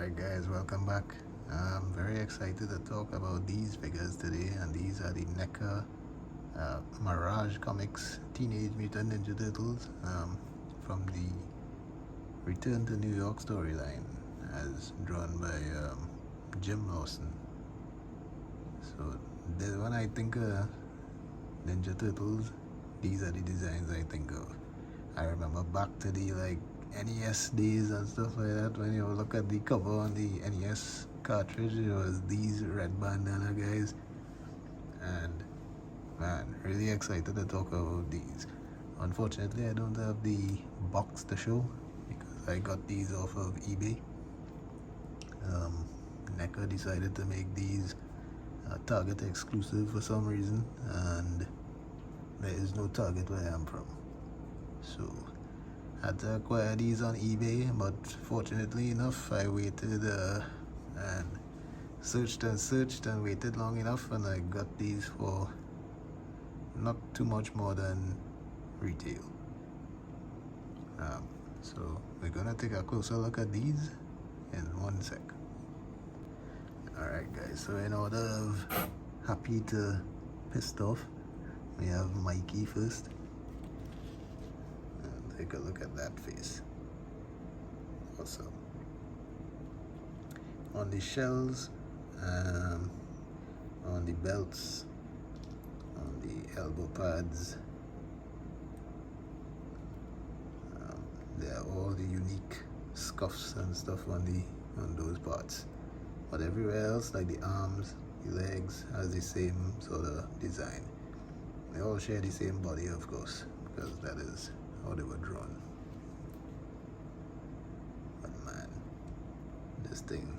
Alright guys, welcome back. I'm very excited to talk about these figures today, and these are the Neca Mirage Comics Teenage Mutant Ninja Turtles from the Return to New York storyline, as drawn by Jim Lawson. So when I think of Ninja Turtles, these are the designs I think of. I remember back to the NES days and stuff like that. When you look at the cover on the NES cartridge, it was these red bandana guys, and man, really excited to talk about these. Unfortunately, I don't have the box to show because I got these off of eBay. Neca decided to make these Target exclusive for some reason, and there is no Target where I am from, so had to acquire these on eBay. But fortunately enough, I waited and searched and waited long enough, and I got these for not too much more than retail. So we're gonna take a closer look at these in 1 sec. Alright guys, so in order of happy to pissed off, we have Mikey first. Take a look at that face. Awesome. On the shells, on the belts, on the elbow pads, there are all the unique scuffs and stuff on those parts. But everywhere else, like the arms, the legs, has the same sort of design. They all share the same body, of course, because that is how they were drawn. But man, this thing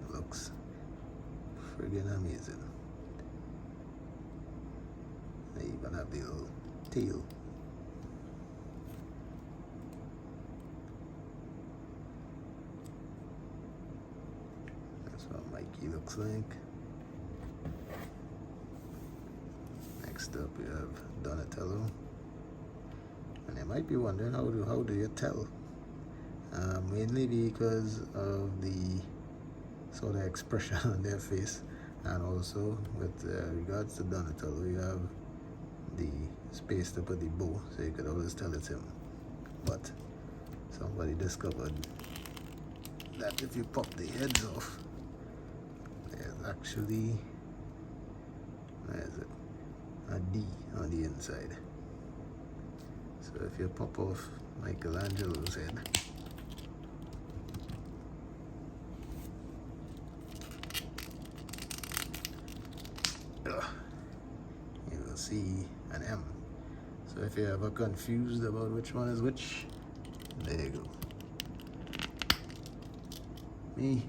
looks friggin' amazing. They even have the little tail. That's what Mikey looks like. Next up we have Donatello. And you might be wondering, how do you tell? Mainly because of the sort of expression on their face, and also with regards to Donatello, you have the space to put the bow, so you could always tell it's him. But somebody discovered that if you pop the heads off, there's actually, where is it, a D on the inside. So if you pop off Michelangelo's head, you will see an M. So if you're ever confused about which one is which, there you go. Me,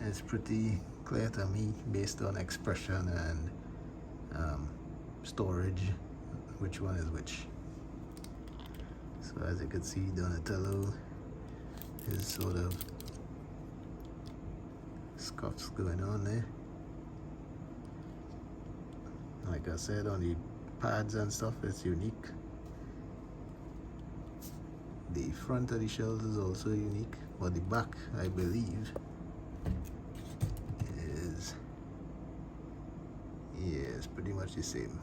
it's pretty clear to me based on expression and storage which one is which. So as you can see, Donatello is sort of scuffs going on there. Like I said, on the pads and stuff, it's unique. The front of the shells is also unique, but the back, I believe, is, yeah, it's pretty much the same.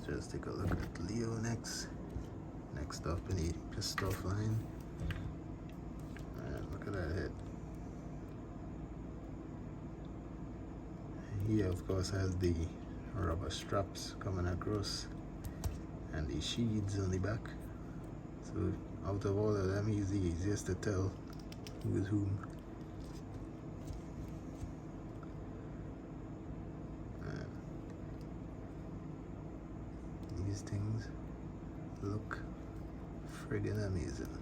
Just take a look at Leo next. Next up in the pissed off line. And look at that head. He of course has the rubber straps coming across and the sheaths on the back. So out of all of them, he's the easiest to tell who is whom. These things look friggin' amazing.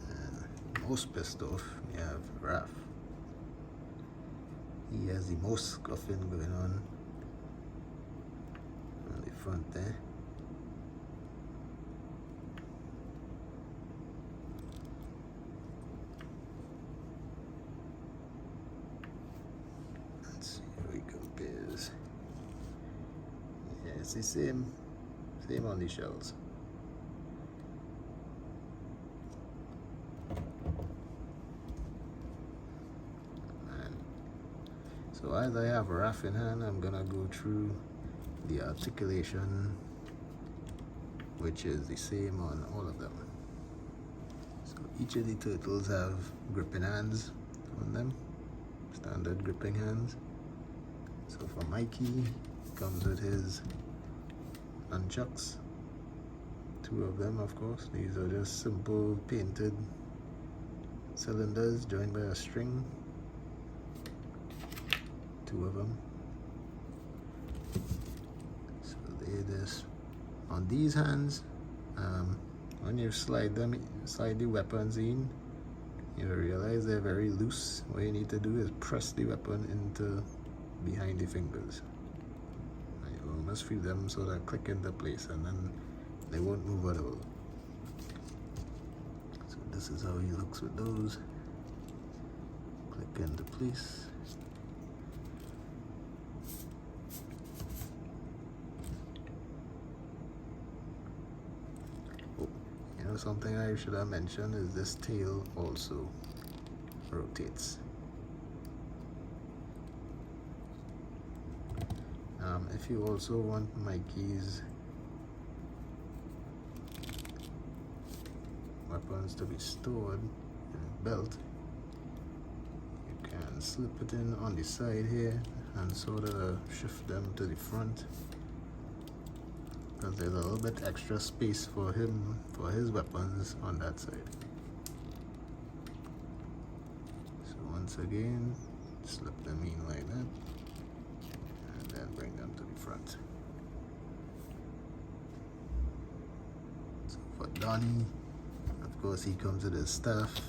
And most pissed off, we have Raph. He has the most scuffing going on the front there. Let's see how he compares. fingers. Yeah, it's the same on the shells. And so as I have a raft in hand, I'm gonna go through the articulation, which is the same on all of them. So each of the turtles have gripping hands on them, standard gripping hands. So for Mikey, comes with his nunchucks, 2 of them of course. These are just simple painted cylinders joined by a string, 2 of them. So they just, on these hands, when you slide the weapons in, you realize they're very loose. What you need to do is press the weapon into behind the fingers. You almost feel them sort of click into place, and then they won't move at all. So this is how he looks with those. Click into place. Something I should have mentioned is this tail also rotates. If you also want Mikey's weapons to be stored in a belt, you can slip it in on the side here and sort of shift them to the front, because there's a little bit extra space for him, for his weapons on that side. So once again, slip them in like that, and then bring them to the front. So for Donnie, of course he comes with his staff,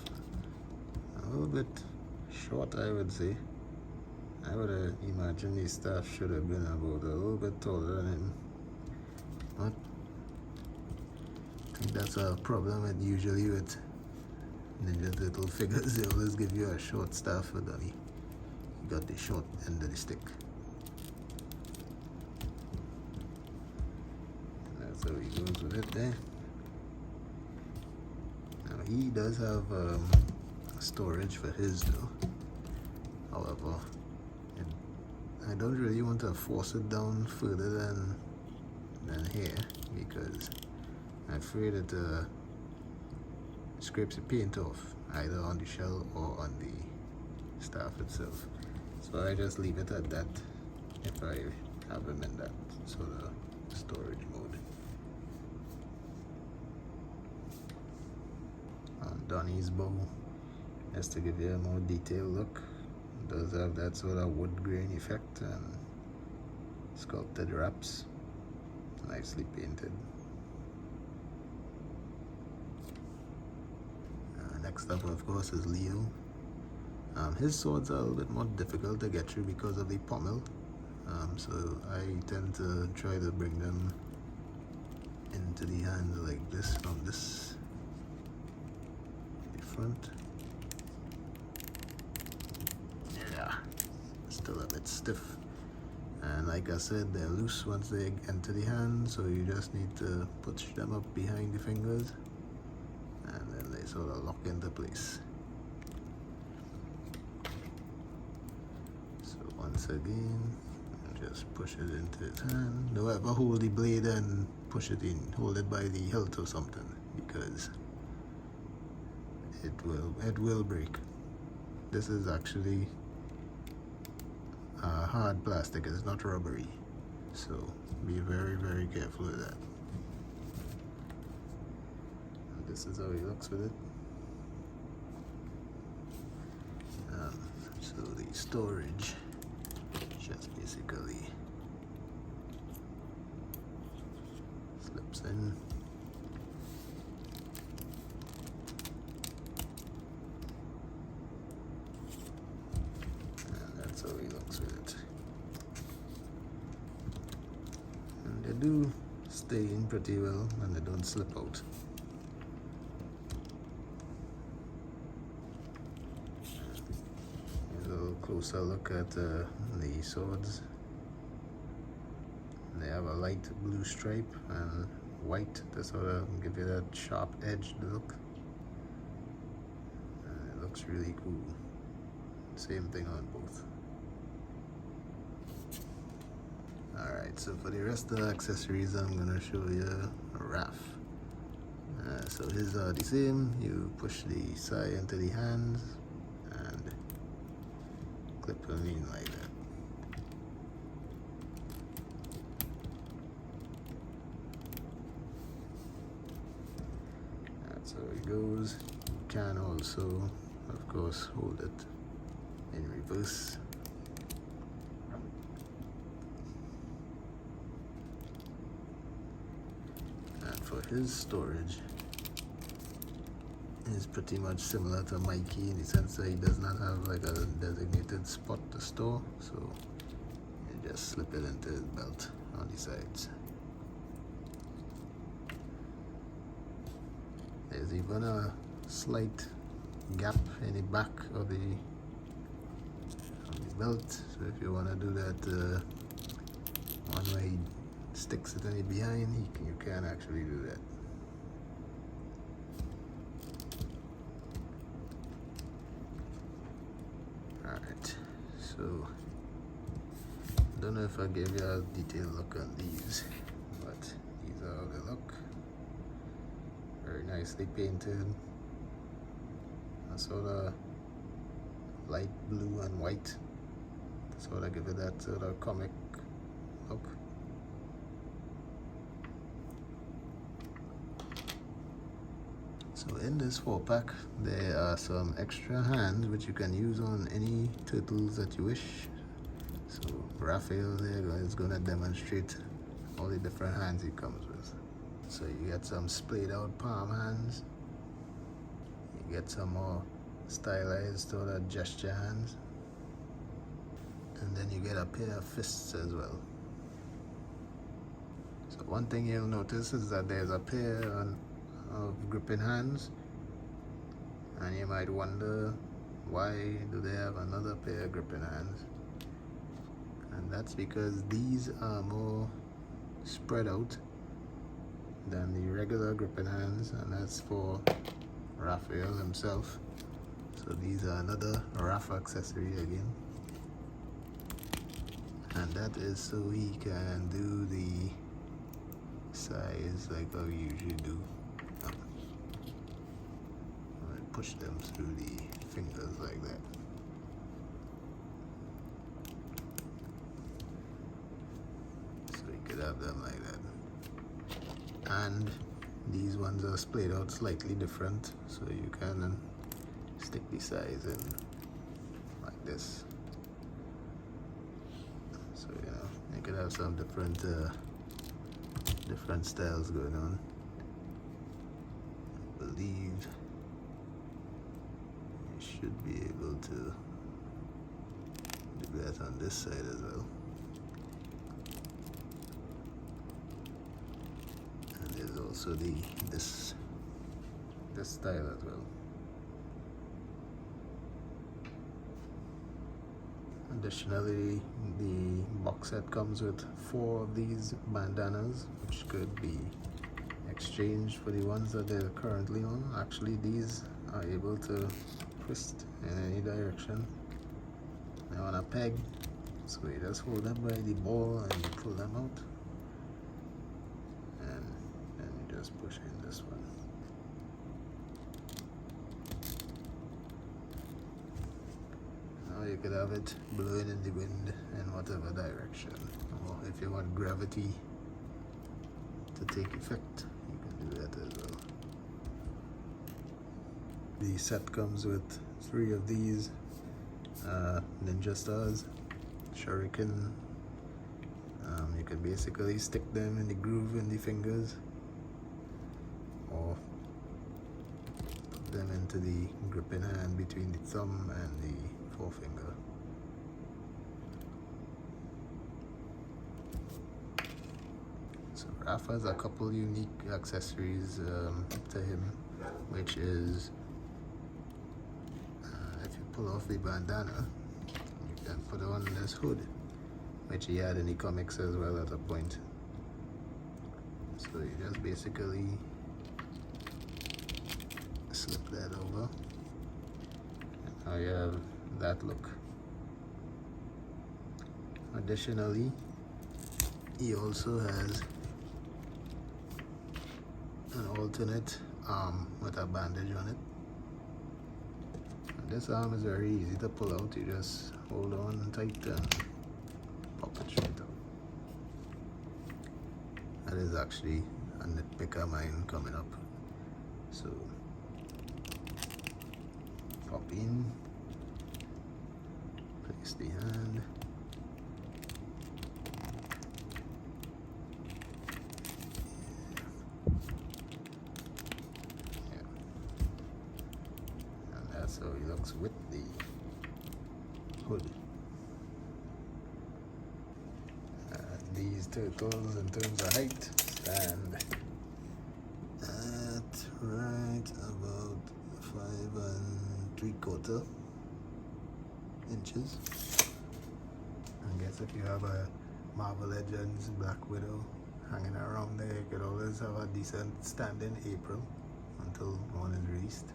a little bit short I would say. I would have imagined his staff should have been about a little bit taller than him. But I think that's a problem usually with Ninja Turtle figures. They always give you a short staff for Donnie. You got the short end of the stick. And that's how he goes with it there. Now he does have storage for his though. However, I don't really want to force it down further than here, because I'm afraid it scrapes the paint off either on the shell or on the staff itself. So I just leave it at that if I have him in that sort of storage mode. On Donnie's bow, just to give you a more detailed look, it does have that sort of wood grain effect and sculpted wraps. Nicely painted. Next up, of course, is Leo. His swords are a little bit more difficult to get through because of the pommel. So I tend to try to bring them into the hand like this from the front. Yeah, still a bit stiff. And like I said, they're loose once they enter the hand, so you just need to push them up behind the fingers, and then they sort of lock into place. So once again, just push it into his hand. Don't ever hold the blade and push it in. Hold it by the hilt or something, because it will break. This is actually hard plastic, it's not rubbery, so be very, very careful with that. And this is how he looks with it. So the storage just basically slips in. That's how he looks with it. And they do stay in pretty well and they don't slip out. Here's a little closer look at the swords. They have a light blue stripe and white to sort of give you that sharp edged look. And it looks really cool. Same thing on both. Alright, so for the rest of the accessories, I'm gonna show you a raft. So his are the same. You push the side into the hands and clip them in like that. That's how it goes. You can also, of course, hold it in reverse. And for his storage, is pretty much similar to Mikey in the sense that he does not have like a designated spot to store, so you just slip it into his belt on the sides. There's even a slight gap in the back of the belt, so if you want to do that one where he sticks it in the behind, you can actually do that. Alright, so don't know if I gave you a detailed look on these, but these are how they look. Very nicely painted. A sort of light blue and white to sort of give it that sort of comic look. So in this 4-pack, there are some extra hands which you can use on any turtles that you wish. So Raphael there is going to demonstrate all the different hands he comes with. So you get some splayed out palm hands. You get some more stylized sort of gesture hands. And then you get a pair of fists as well. So one thing you'll notice is that there's a pair of gripping hands, and you might wonder why do they have another pair of gripping hands, and that's because these are more spread out than the regular gripping hands, and that's for Raphael himself. So these are another Raph accessory again, and that is so he can do the size like how you usually do. Push them through the fingers like that. So you could have them like that. And these ones are splayed out slightly different, so you can stick the size in like this. So you know, you could have some different styles going on. I believe should be able to do that on this side as well. And there's also this style as well. Additionally, the box set comes with 4 of these bandanas, which could be exchanged for the ones that they're currently on. Actually, these are able to twist in any direction. They're on a peg, so you just hold them by the ball and you pull them out, and then you just push in this one. Now you could have it blowing in the wind in whatever direction, or if you want gravity to take effect, you can do that as well. The set comes with 3 of these ninja stars, shuriken. You can basically stick them in the groove in the fingers, or put them into the gripping hand between the thumb and the forefinger. So Raph has a couple unique accessories to him, which is pull off the bandana, you can put on this hood, which he had in the comics as well at a point. So you just basically slip that over, and now you have that look. Additionally, he also has an alternate arm with a bandage on it. And this arm is very easy to pull out. You just hold on tight and pop it straight out. That is actually a nitpicker of mine coming up. So pop in, place the hand, so he looks with the hood. These turtles, in terms of height, stand at right about 5 3/4 inches. I guess if you have a Marvel Legends Black Widow hanging around there, you could always have a decent standing April until one is released.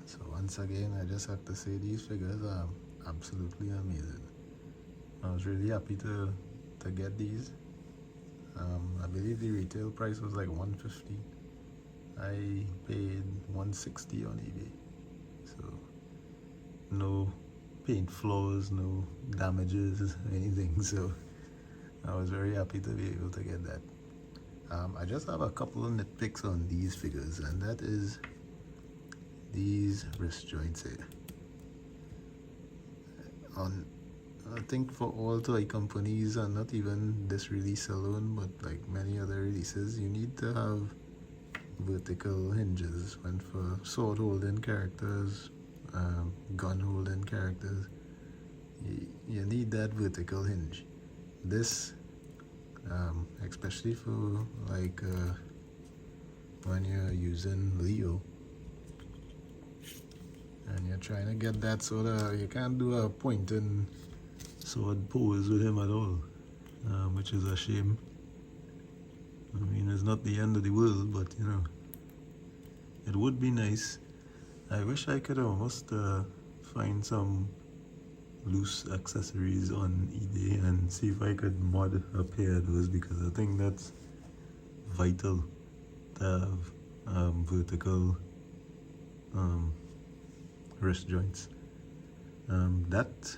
So once again, I just have to say these figures are absolutely amazing. I was really happy to get these. I believe the retail price was like $150. I paid $160 on eBay. So no paint flaws, no damages, anything. So I was very happy to be able to get that. I just have a couple of nitpicks on these figures, and that is these wrist joints here. I think for all toy companies, and not even this release alone, but like many other releases, you need to have vertical hinges. When for sword holding characters, gun holding characters, you need that vertical hinge. This, especially for like when you're using Leo, and you're trying to get that sort of, you can't do a pointing sword pose with him at all, which is a shame. I mean, it's not the end of the world, but you know, it would be nice. I wish I could almost find some loose accessories on eBay and see if I could mod a pair of those, because I think that's vital to have vertical wrist joints. That,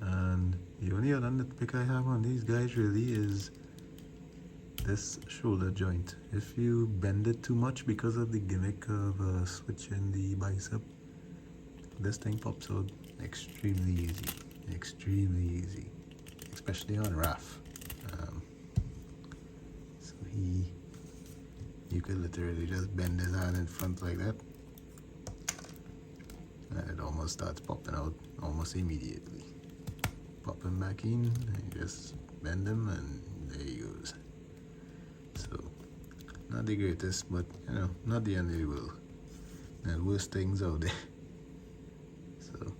and the only other nitpick I have on these guys really is this shoulder joint. If you bend it too much because of the gimmick of switching the bicep, this thing pops out extremely easy, especially on Raph. So you could literally just bend his hand in front like that, and it almost starts popping out almost immediately. Pop him back in, and you just bend him, and there he goes. So, not the greatest, but you know, not the end of the world. There are worse things out there. So,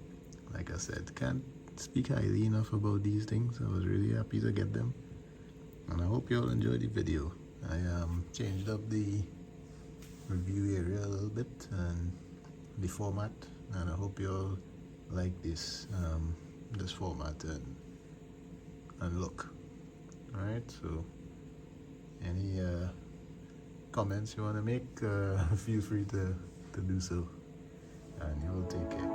like I said, can't speak highly enough about these things. I was really happy to get them, and I hope you all enjoyed the video. I changed up the review area a little bit and the format, and I hope you all like this this format and look. Alright, so any comments you want to make, feel free to do so, and you all take care.